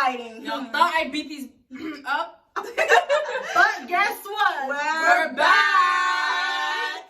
fighting. Y'all thought I beat these up? But guess what? We're back!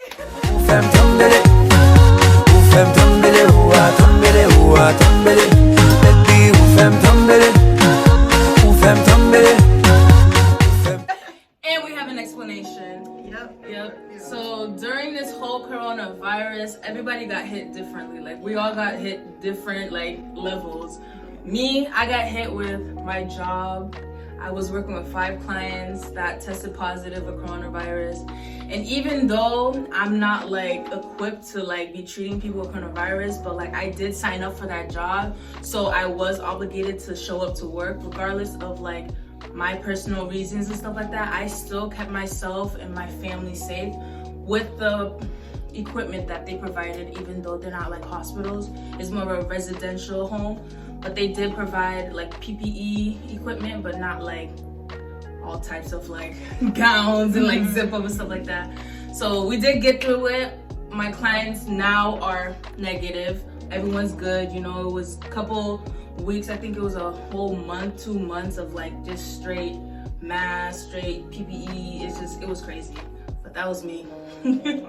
And we have an explanation. Yep. So during this whole coronavirus, everybody got hit differently. Like we all got hit different levels. Me, I got hit with my job. I was working with 5 clients that tested positive for coronavirus. And even though I'm not equipped to be treating people with coronavirus, but I did sign up for that job. So I was obligated to show up to work regardless of my personal reasons and stuff like that. I still kept myself and my family safe with the equipment that they provided, even though they're not hospitals. It's more of a residential home. But they did provide PPE equipment, but not all types of gowns and zip up and stuff like that. So we did get through it. My clients now are negative. Everyone's good. You know, it was a couple weeks. I think it was a whole month, 2 months of just straight mask, straight PPE. It was crazy. But that was me. Well, it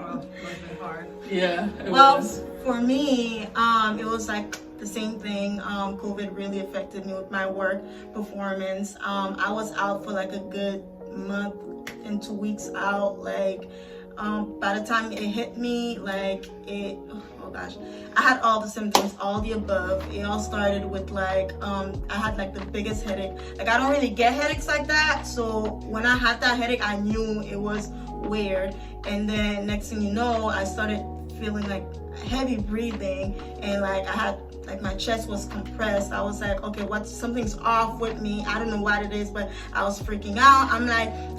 was hard. Yeah. Well, for me, it was the same thing. COVID really affected me with my work performance. I was out for a good month and 2 weeks out. By the time it hit me, oh gosh, I had all the symptoms, all the above. It all started with I had the biggest headache. I don't really get headaches like that. So when I had that headache, I knew it was weird. And then next thing you know, I started feeling heavy breathing, and I had my chest was compressed. I was okay, something's off with me. I don't know what it is, but I was freaking out. I'm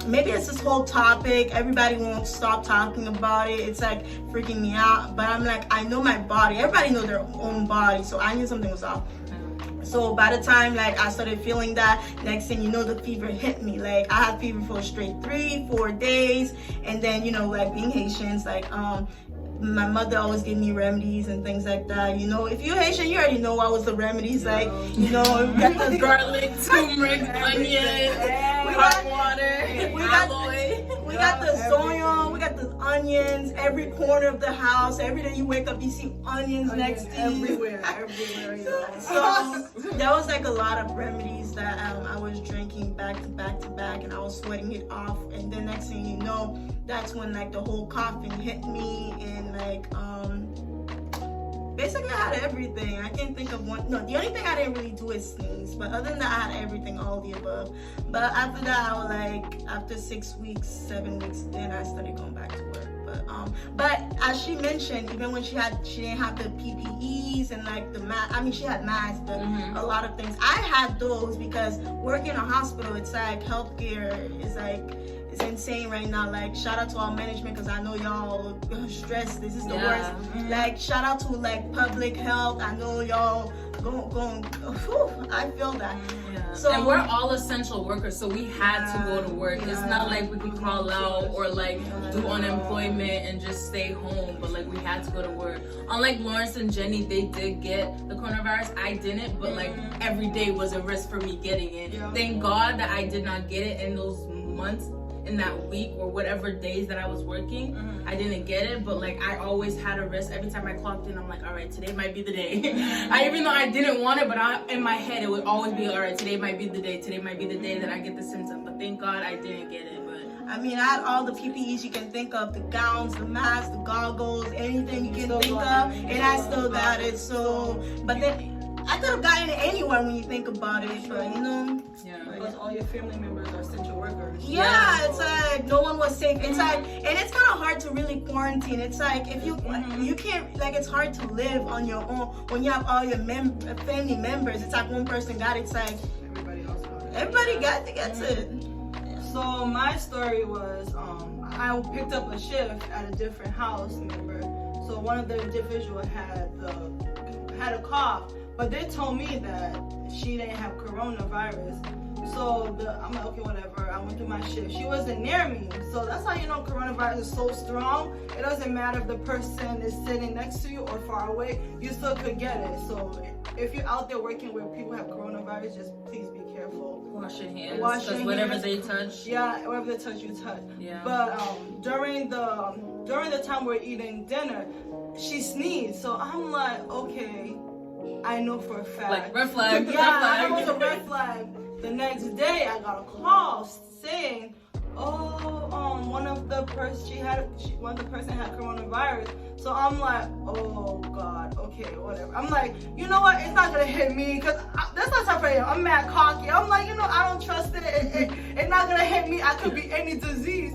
maybe it's this whole topic. Everybody won't stop talking about it. It's freaking me out. But I'm I know my body. Everybody knows their own body, so I knew something was off. So by the time I started feeling that, next thing you know, the fever hit me. I had fever for straight 3-4 days, and then being Haitians, my mother always gave me remedies and things like that. You know, if you're Haitian, you already know what was the remedies. We got the garlic, turmeric, onion, hot water, we got the zoyon, we got the onions every corner of the house. Every day you wake up, you see onions next to you. Everywhere. So there was a lot of remedies that I was drinking back to back to back, and I was sweating it off. And then next thing you know, that's when the whole coughing hit me, and basically I had everything. I can't think of one. No, the only thing I didn't really do is sneeze, but other than that, I had everything, all the above. But after that, I was after 6 weeks, 7 weeks, then I started going back to work. But as she mentioned, even when she didn't have the PPEs and the mask. I mean, she had masks, but a lot of things. I had those because working in a hospital, it's healthcare is it's insane right now. Shout out to our management, because I know y'all stressed. This is the worst. Shout out to public health. I know y'all going. I feel that. Yeah. So, and we're all essential workers, so we had to go to work. It's not we could call out or do unemployment and just stay home, but we had to go to work. Unlike Lawrence and Jenny, they did get the coronavirus. I didn't, but every day was a risk for me getting it. Thank God that I did not get it in those months, in that week or whatever days that I was working. I didn't get it, but I always had a risk. Every time I clocked in, I'm all right, today might be the day. Even though I didn't want it, but in my head it would always be, all right, today might be the day. Today might be the day that I get the symptom. But thank God I didn't get it. But I mean, I had all the PPEs you can think of, the gowns, the masks, the goggles, anything you can think of, and I still got it. So, but then I could have gotten it anywhere when you think about it, but Because all your family members are essential workers. Yeah, it's no one was safe. It's and it's kind of hard to really quarantine. It's if you you can't, it's hard to live on your own when you have all your family members. It's one person got it. It's everybody else got it. Everybody gets it. So my story was, I picked up a shift at a different house member. So one of the individuals had a cough, but they told me that she didn't have coronavirus. So I'm like, okay, whatever. I went through my shift. She wasn't near me. So that's how you know coronavirus is so strong. It doesn't matter if the person is sitting next to you or far away, you still could get it. So if you're out there working where people have coronavirus, just please be careful. Wash your hands. Wash your whatever hands. they touch. Yeah, whatever they touch, you touch. Yeah. But during the time we're eating dinner, she sneezed. So I'm like, okay, I know for a fact. Like red flag. Yeah, I know it's a red flag. The next day, I got a call saying, one of the person had coronavirus. So I'm like, oh God, okay, whatever. I'm like, you know what? It's not gonna hit me because that's not type of thing. I'm mad cocky. I'm like, I don't trust it. It's not gonna hit me. I could be any disease.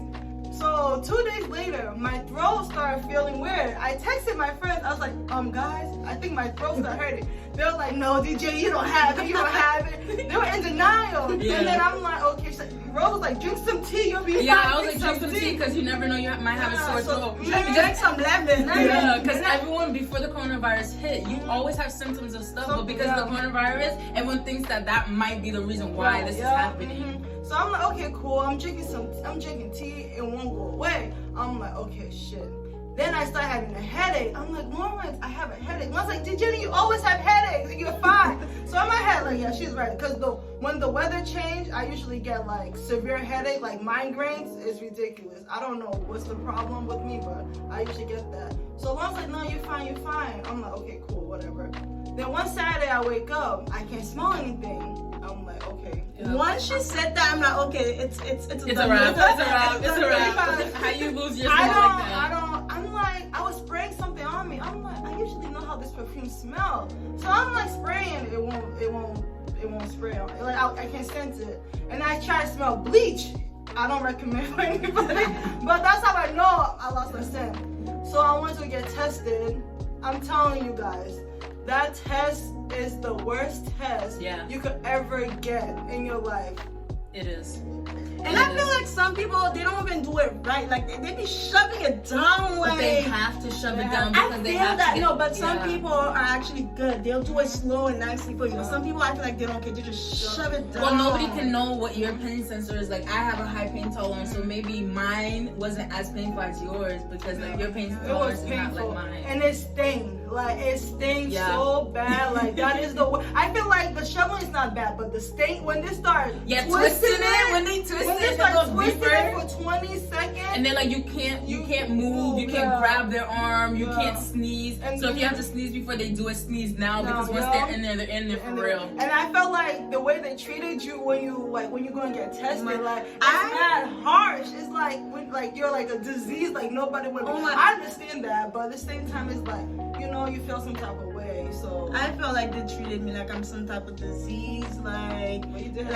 So 2 days later, my throat started feeling weird. I texted my friends. I was like, guys, I think my throat started hurting. They were like, no, DJ, you don't have it. You don't have it. They were in denial. Yeah. And then I'm like, okay. Rose was like, drink some tea. You'll be fine. Yeah, I was like, drink some tea because you never know you might have a sore throat. Drink some lemon. Yeah, because everyone before the coronavirus hit, you always have symptoms of stuff, but because of the coronavirus, everyone thinks that might be the reason why this is happening. So I'm like, okay, cool. I'm drinking tea. It won't go away. I'm like, okay, shit. Then I start having a headache. I'm like, Lawrence, I have a headache. I was like, Jenny, you always have headaches. You're fine. So in my head, like, yeah, she's right. Because when the weather changed, I usually get like severe headache, like migraines. It's ridiculous. I don't know what's the problem with me, but I usually get that. So Lawrence like, no, you're fine, you're fine. I'm like, okay, cool, whatever. Then one Saturday I wake up, I can't smell anything. I'm like, okay. Yeah. Once she said that, I'm like, okay, it's a wrap. It's a wrap. How you lose your smell like that? I'm like, I was spraying something on me. I'm like, I usually know how this perfume smells. So I'm like spraying, it won't spray on me. Like I can't sense it. And I try to smell bleach. I don't recommend for anybody, but that's how I know I lost my scent. So I went to get tested. I'm telling you guys, that test is the worst test you could ever get in your life. It is. And I feel like some people, they don't even do it right. Like they be shoving it down. But they have to shove it down because they have to. No, but some people are actually good. They'll do it slow and nicely for you. But some people, I feel like they don't care. They just shove it down. Well, nobody can know what your pain sensor is. Like I have a high pain tolerance, so maybe mine wasn't as painful as yours because like your pain tolerance is not like mine. And it stings. Like it stings so bad. Like that is the. I feel like the shoveling is not bad, but the sting when they start twisting it, when they twist it for 20 seconds, and then like you can't move, you can't grab their arm, you can't sneeze. And so if you have to sneeze before they do it, sneeze now because once they're in there for real. And I felt like the way they treated you when you go and get tested, like it's not harsh. It's like when you're like a disease, like nobody would. I understand that, but at the same time, it's like you feel some type of way. So I felt like they treated me like I'm some type of disease, like well, you did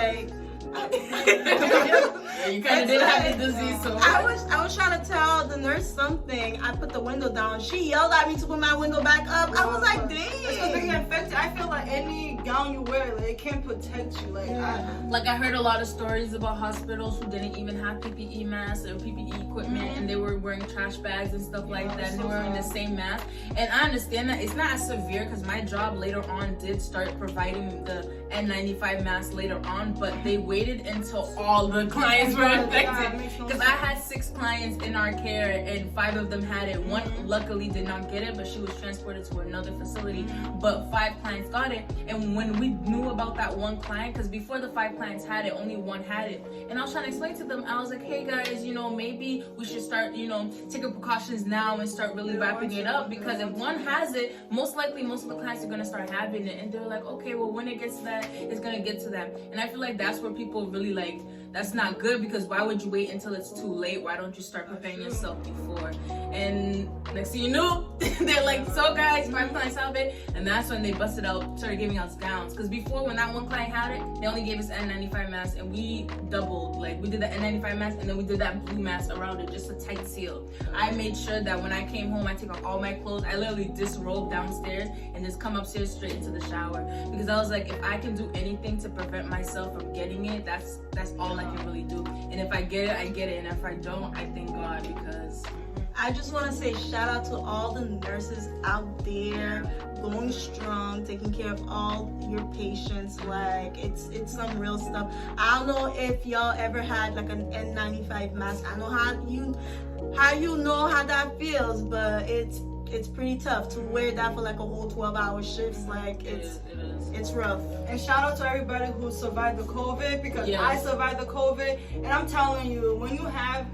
you kind of did have the disease, so I was trying to tell the nurse something. I put the window down. She yelled at me to put my window back up. I was like, dang. Because they get infected. I feel like any gown you wear, like, it can't protect you. I heard a lot of stories about hospitals who didn't even have PPE masks or PPE equipment, and they were wearing trash bags and stuff like that, and they were wearing the same mask. And I understand that it's not as severe because my job later on did start providing the N95 mask later on, but they waited until all the clients were infected. Because I had 6 clients in our care and 5 of them had it. One luckily did not get it, but she was transported to another facility. But 5 clients got it. And when we knew about that one client, because before the 5 clients had it, only 1 had it. And I was trying to explain to them, I was like, hey guys, maybe we should start, taking precautions now and start really wrapping it up. Because if one has it, most likely most of the clients are going to start having it. And they're like, okay, well, when it gets to that, it's going to get to that. And I feel like that's where people really that's not good, because why would you wait until it's too late? Why don't you start preparing yourself before? And next thing you know, they're like, so guys, 5 clients have it. And that's when they busted out, started giving us gowns. Because before, when that one client had it, they only gave us N95 masks, and we doubled. Like, we did the N95 mask, and then we did that blue mask around it, just a tight seal. I made sure that when I came home, I take off all my clothes. I literally disrobe downstairs and just come upstairs straight into the shower. Because I was like, if I can do anything to prevent myself from getting it, that's all I can really do. And if I get it, I get it. And if I don't, I thank God, because I just want to say shout out to all the nurses out there going strong, taking care of all your patients. Like it's some real stuff. I don't know if y'all ever had like an N95 mask. I know how you know how that feels, but it's pretty tough to wear that for like a whole 12-hour shifts. Like it's rough. And shout out to everybody who survived the COVID, because Yes. I survived the COVID, and I'm telling you, when you have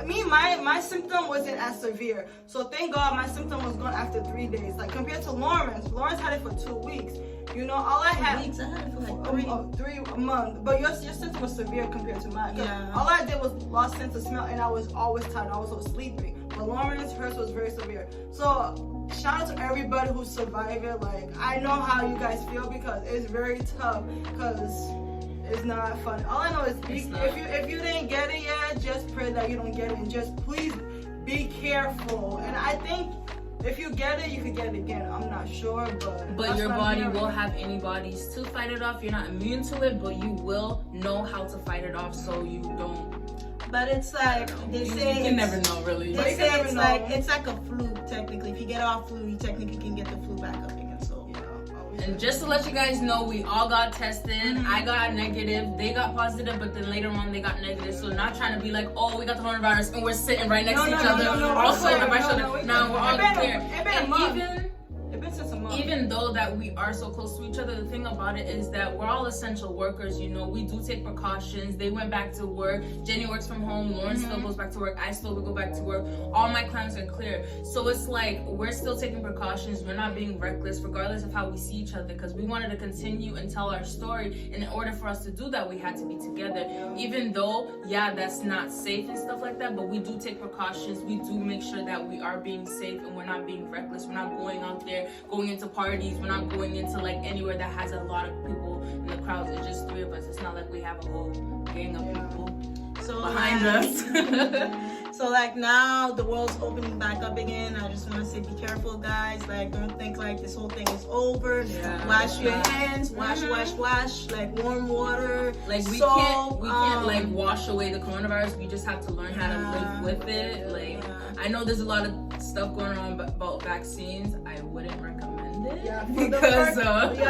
my symptom wasn't as severe, so thank God my symptom was gone after 3 days. Like compared to Lawrence had it for 2 weeks. You know, all I had. 2 weeks. I had it for like 3 a month, but your symptom was severe compared to mine. Yeah. All I did was lost sense of smell, and I was always tired. I was so sleepy. But Lawrence, hers was very severe. So shout out to everybody who survived it. Like I know how you guys feel, because it's very tough. Because it's not fun. All I know is if you didn't get it yet, just pray that you don't get it, and just please be careful. And I think if you get it, you could get it again. I'm not sure, but your body will have antibodies to fight it off. You're not immune to it, but you will know how to fight it off, so you don't. But it's like they say you can never know, really. They say it's like a flu. Technically, if you get off flu, you technically can get the flu back up again. So And just to let you guys know, we all got tested. I got negative. They got positive, but then later on they got negative. So not trying to be like, oh, we got the coronavirus and we're sitting right next to each other. We're all shoulder by shoulder. No, we're all clear. Even though that we are so close to each other, the thing about it is that we're all essential workers. You know, we do take precautions. They went back to work. Jenny works from home. Lauren still goes back to work. I still will go back to work. All my clients are clear. So it's like we're still taking precautions. We're not being reckless, regardless of how we see each other, because we wanted to continue and tell our story. And in order for us to do that, we had to be together. Even though, yeah, that's not safe and stuff like that, but we do take precautions. We do make sure that we are being safe and we're not being reckless. We're not going out there, going into parties. We're not going into like anywhere that has a lot of people in the crowds. It's just 3 of us. It's not like we have a whole gang of people behind us. So like now the world's opening back up again. I just want to say, be careful, guys. Like don't think like this whole thing is over. Wash your hands. Wash. Like warm water. Like we can't like wash away the coronavirus. We just have to learn how to live with it. Like I know there's a lot of stuff going on about vaccines. I wouldn't recommend it. Because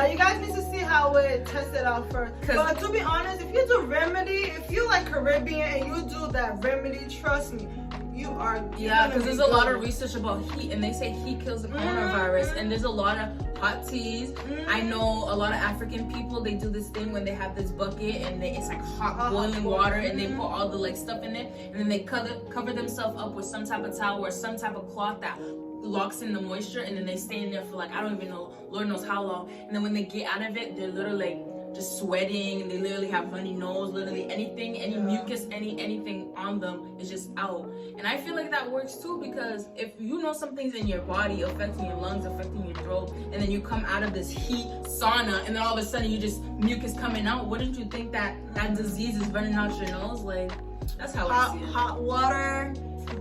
you guys need to see how it tested out first. But to be honest, if you do remedy, if you like Caribbean and you do that remedy, trust me, you are. Because there's a lot of research about heat, and they say heat kills the coronavirus. And there's a lot of hot teas. I know a lot of African people, they do this thing when they have this bucket and it's like hot boiling water, and they put all the like stuff in it, and then they cover themselves up with some type of towel or some type of cloth that locks in the moisture, and then they stay in there for like I don't even know, Lord knows how long. And then when they get out of it, they're literally like just sweating, and they literally have runny nose. Literally anything, any mucus, anything on them is just out. And I feel like that works too, because if you know something's in your body affecting your lungs, affecting your throat, and then you come out of this heat sauna, and then all of a sudden you just mucus coming out, wouldn't you think that that disease is running out your nose? Like that's how I see it. Hot water,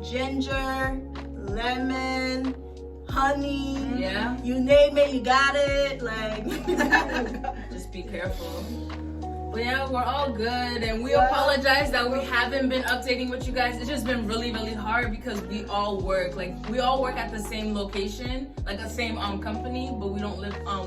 ginger, lemon, honey, you name it, you got it. Like just be careful. But yeah, we're all good, and we apologize that we haven't been updating with you guys. It's just been really, really hard because we all work. Like we all work at the same location, like the same company, but we don't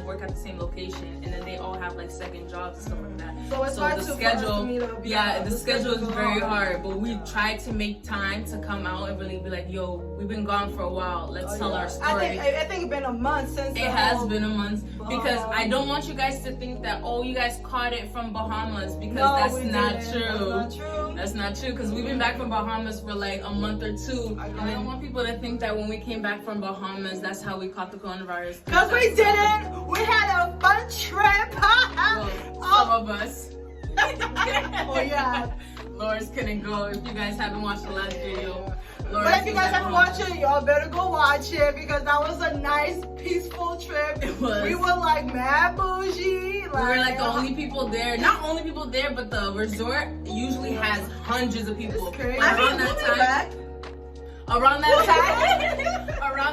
work at the same location. And then they all have like second jobs and stuff like that. So it's hard the to schedule, meet up. the schedule is very hard. But we try to make time to come out and really be like, yo, we've been gone for a while. Let's tell our story. I think it's been a month since. It has been a month, because I don't want you guys to think that, oh, you guys caught it from Bahamas, because that's not true. That's not true, because we've been back from Bahamas for like a month or 2. And I don't want people to think that when we came back from Bahamas, that's how we caught the coronavirus. Because we didn't. We had a fun trip. Some of us. Oh yeah. Lawrence couldn't go. If you guys haven't watched the last video. But if you guys haven't watched it, y'all better go watch it, because that was a nice, peaceful trip. It was. We were like mad bougie. We were like the only people there. Not only people there, but the resort usually has hundreds of people. It's crazy. Around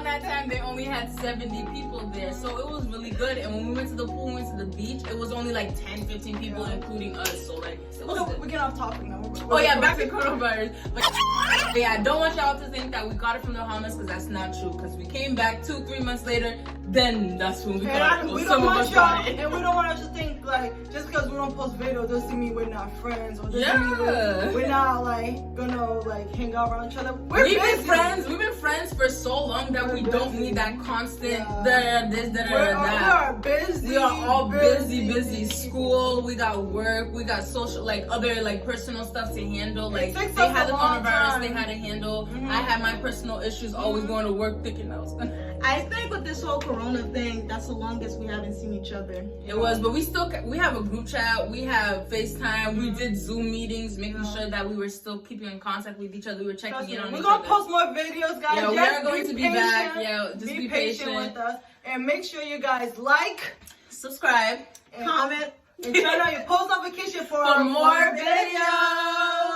that time, they only had 70 people there. So it was really good. And when we went to the pool, we went to the beach, it was only like 10, 15 people, including us. So like, it was good. We get off topic now. Back to coronavirus. But yeah, I don't want y'all to think that we got it from the Bahamas, because that's not true. Because we came back 2-3 months later, then that's when we And got we it. don't Some of want us y'all, got it. and we don't want us to think like just because we don't post videos doesn't mean we're not friends or doesn't mean we're not like gonna like hang out around each other. We've been friends. We've been friends for so long that we don't need that constant that. We are busy. We are all busy. School, we got work, we got social, like other like personal stuff to handle. Like they had the coronavirus, they had to handle. I had my personal issues, always going to work thinking I was gonna. I think with this whole corona thing, that's the longest we haven't seen each other. It was, but we have a group chat, we have FaceTime, we did Zoom meetings, making sure that we were still keeping in contact with each other. We were checking in on each other. We're gonna post more videos, guys. Yeah, we are going to be back. Yeah, just be patient with us, and make sure you guys like, subscribe, comment, and turn on your post notification for more videos.